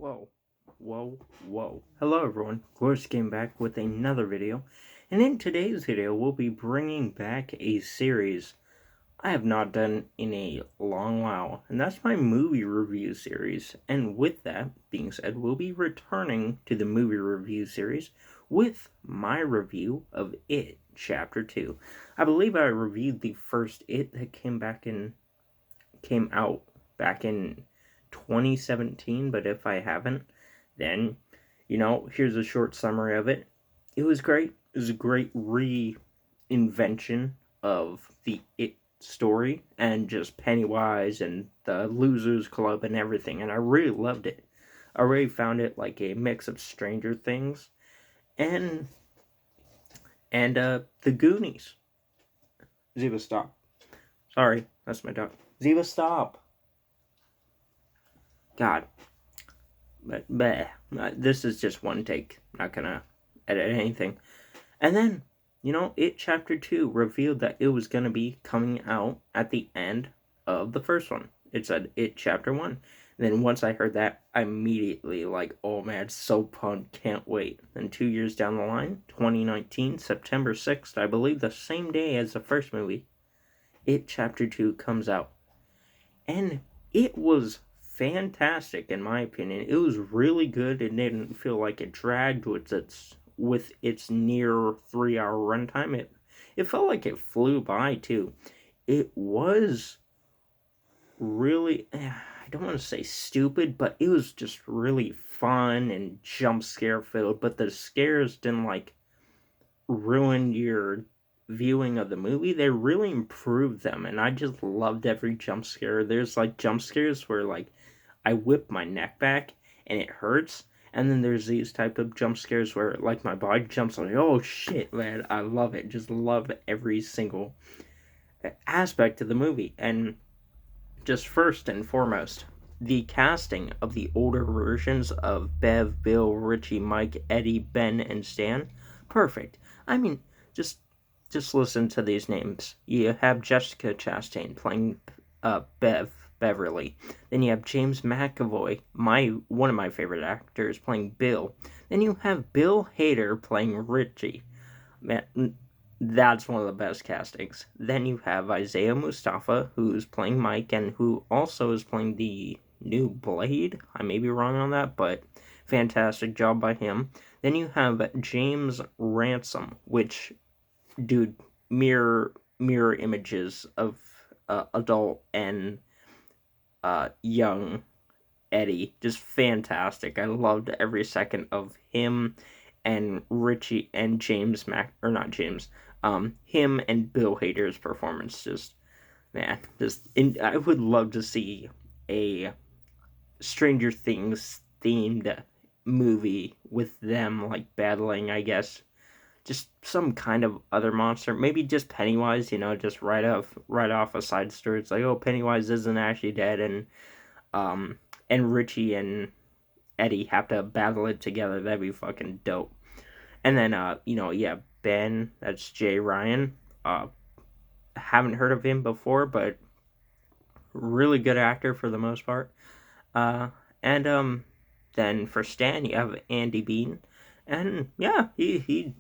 Whoa, whoa. Hello everyone, Glorious came back with another video, and in today's video we'll be bringing back a series I have not done in a long while, and that's my movie review series. And with that being said, we'll be returning to the movie review series with my review of It Chapter 2. I believe I reviewed the first It that came out back in 2017, but if I haven't, then, here's a short summary of it. It was great. It was a great reinvention of the It story and just Pennywise and the Losers Club and everything, and I really loved it. I really found it like a mix of Stranger Things and the Goonies. Ziva, stop. Sorry, that's my dog. Ziva, stop. God. But this is just one take. Not gonna edit anything. And then, It Chapter 2 revealed that it was gonna be coming out at the end of the first one. It said It Chapter 1. And then once I heard that, I immediately oh man, so pumped, can't wait. Then 2 years down the line, 2019, September 6th, I believe the same day as the first movie, It Chapter 2 comes out. And it was fantastic in my opinion. It was really good. It didn't feel like it dragged with its near 3 hour runtime. It felt like it flew by too. It was really, I don't want to say stupid, but it was just really fun and jump scare filled. But the scares didn't ruin your viewing of the movie. They really improved them, and I just loved every jump scare. There's jump scares where I whip my neck back and it hurts, and then there's these type of jump scares where my body jumps oh shit, man. I love it. Just love every single aspect of the movie. And just first and foremost, the casting of the older versions of Bev, Bill, Richie, Mike, Eddie, Ben, and Stan, perfect. I mean, just listen to these names. You have Jessica Chastain playing Beverly. Then you have James McAvoy, one of my favorite actors, playing Bill. Then you have Bill Hader playing Richie. Man, that's one of the best castings. Then you have Isaiah Mustafa, who's playing Mike, and who also is playing the new Blade. I may be wrong on that, but fantastic job by him. Then you have James Ransom, which, dude, mirror images of adult and young Eddie. Just fantastic. I loved every second of him and Richie and him and Bill Hader's performance. Just, man, I would love to see a Stranger Things themed movie with them battling, I guess, just some kind of other monster. Maybe just Pennywise, just right off a side story. It's oh, Pennywise isn't actually dead, and Richie and Eddie have to battle it together. That'd be fucking dope. And then Ben, that's Jay Ryan. Haven't heard of him before, but really good actor for the most part. And then for Stan, you have Andy Bean, and yeah, he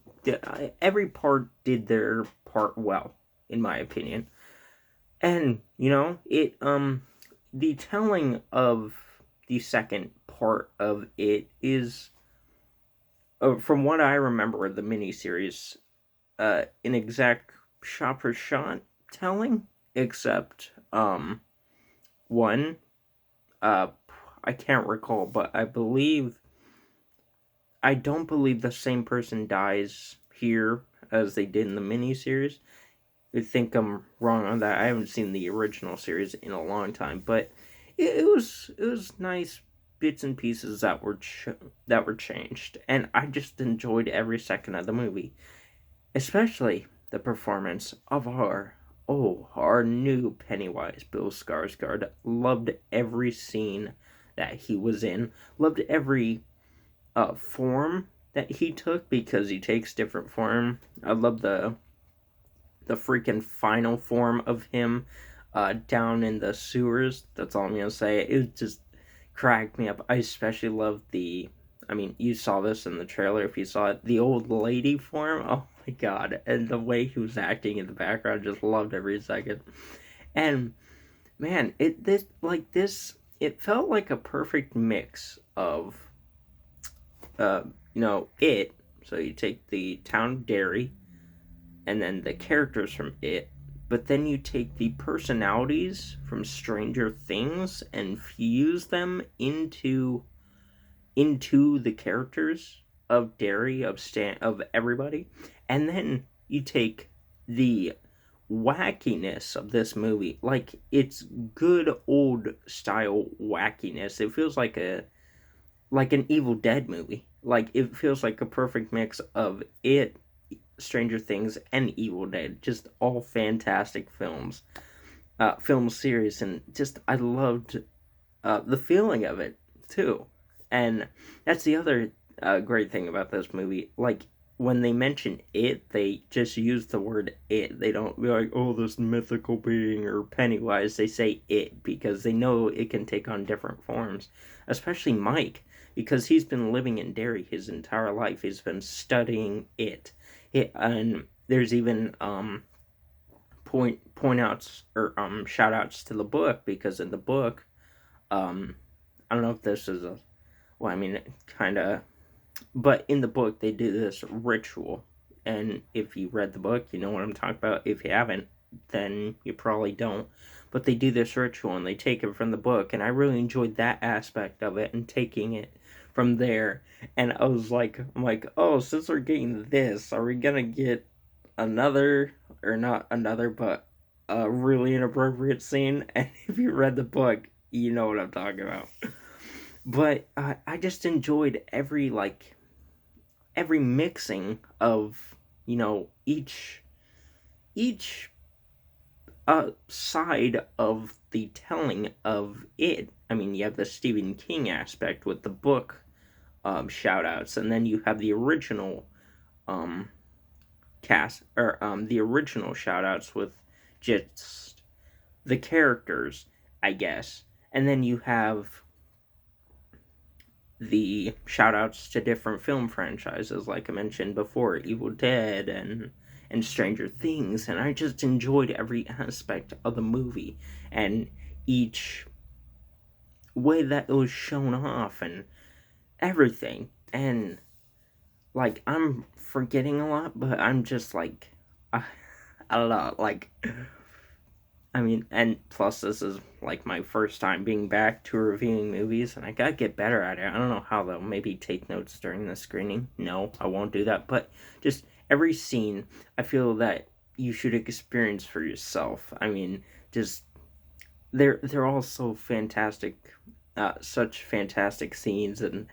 every part did their part well, in my opinion. And the telling of the second part of it is, from what I remember of the miniseries, an exact shot for shot telling, except one, I can't recall, but I don't believe the same person dies here as they did in the miniseries. I think I'm wrong on that. I haven't seen the original series in a long time, but it was nice bits and pieces that were changed, and I just enjoyed every second of the movie, especially the performance of our new Pennywise, Bill Skarsgård. Loved every scene that he was in. Loved every form that he took, because he takes different form. I love the freaking final form of him down in the sewers. That's all I'm gonna say. It was just cracked me up. I especially loved the. I mean, you saw this in the trailer if you saw it. The old lady form. Oh my god! And the way he was acting in the background, just loved every second. And man, it felt like a perfect mix of, uh, it. So you take the town of Derry, and then the characters from it, but then you take the personalities from Stranger Things and fuse them into the characters of Derry, of everybody, and then you take the wackiness of this movie, like it's good old style wackiness. It feels like an Evil Dead movie. Like it feels like a perfect mix of it, Stranger Things, and Evil Dead. Just all fantastic film series, and just I loved the feeling of it too. And that's the other great thing about this movie. Like when they mention it, they just use the word it. They don't be like, oh, this mythical being or Pennywise. They say it because they know it can take on different forms. Especially Mike, because he's been living in Derry his entire life. He's been studying and there's even point outs or shout outs to the book, because in the book, um I don't know if this is a, well, I mean, kind of, but in the book they do this ritual, and if you read the book, you know what I'm talking about. If you haven't, then you probably don't. But they do this ritual and they take it from the book, and I really enjoyed that aspect of it and taking it from there. And I'm like, oh, since we're getting this, are we gonna get another, or not another, but a really inappropriate scene? And if you read the book, you know what I'm talking about. But I just enjoyed every mixing of, each side of the telling of it. I mean, you have the Stephen King aspect with the book shout outs, and then you have the original um cast, or the original shout outs with just the characters, I guess. And then you have the shout outs to different film franchises, like I mentioned before, Evil Dead and Stranger Things, and I just enjoyed every aspect of the movie and each way that it was shown off and everything. And like, I'm forgetting a lot, but I'm just like, I, I don't know, like, I mean, and plus, this is like my first time being back to reviewing movies, and I gotta get better at it. I don't know how though. Maybe take notes during the screening. No, I won't do that. But just every scene, I feel that you should experience for yourself. I mean, just they're all so fantastic, such fantastic scenes, and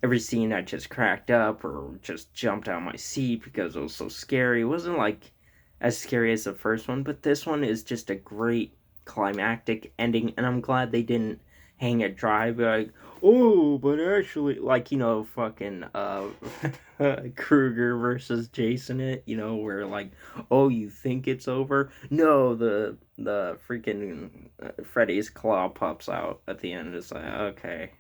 every scene I just cracked up or just jumped out of my seat because it was so scary. It wasn't like as scary as the first one, but this one is just a great climactic ending, and I'm glad they didn't hang it dry. Be like, oh, but actually, like, fucking Krueger versus Jason, where like, oh, you think it's over? No, the freaking Freddy's claw pops out at the end. It's like, okay.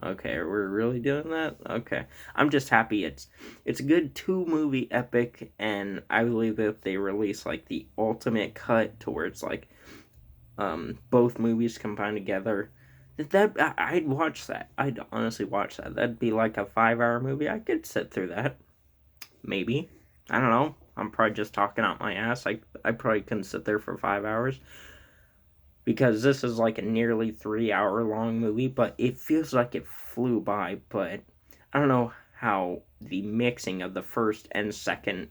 Okay, we're really doing that? Okay. I'm just happy it's a good two movie epic, and I believe if they release like the ultimate cut to where it's like both movies combined together, I'd watch that. I'd honestly watch that. That'd be like a 5 hour movie. I could sit through that. Maybe. I don't know. I'm probably just talking out my ass. I probably couldn't sit there for 5 hours, because this is like a nearly 3 hour long movie, but it feels like it flew by. But I don't know how the mixing of the first and second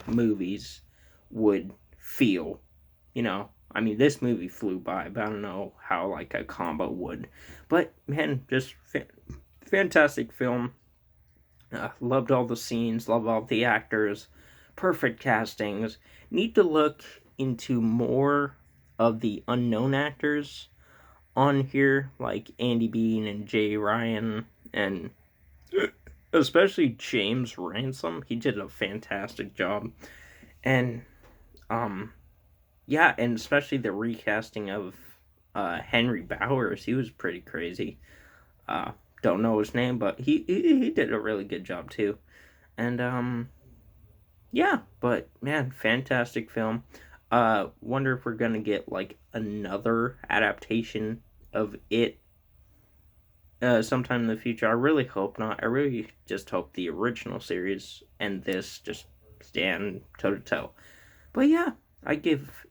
movies would feel. I mean, this movie flew by, but I don't know how like a combo would. But man, just fantastic film. Loved all the scenes, loved all the actors, perfect castings. Need to look into more of the unknown actors on here, like Andy Bean and Jay Ryan, and especially James Ransom. He did a fantastic job. And yeah, and especially the recasting of Henry Bowers. He was pretty crazy. Don't know his name, but he did a really good job too. And yeah, but man, fantastic film. Wonder if we're gonna get like another adaptation of it sometime in the future. I really hope not. I really just hope the original series and this just stand toe to toe. But yeah, I give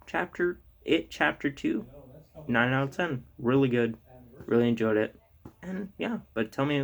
chapter 2 9 out of 10. Really good. Really enjoyed it. And yeah, but tell me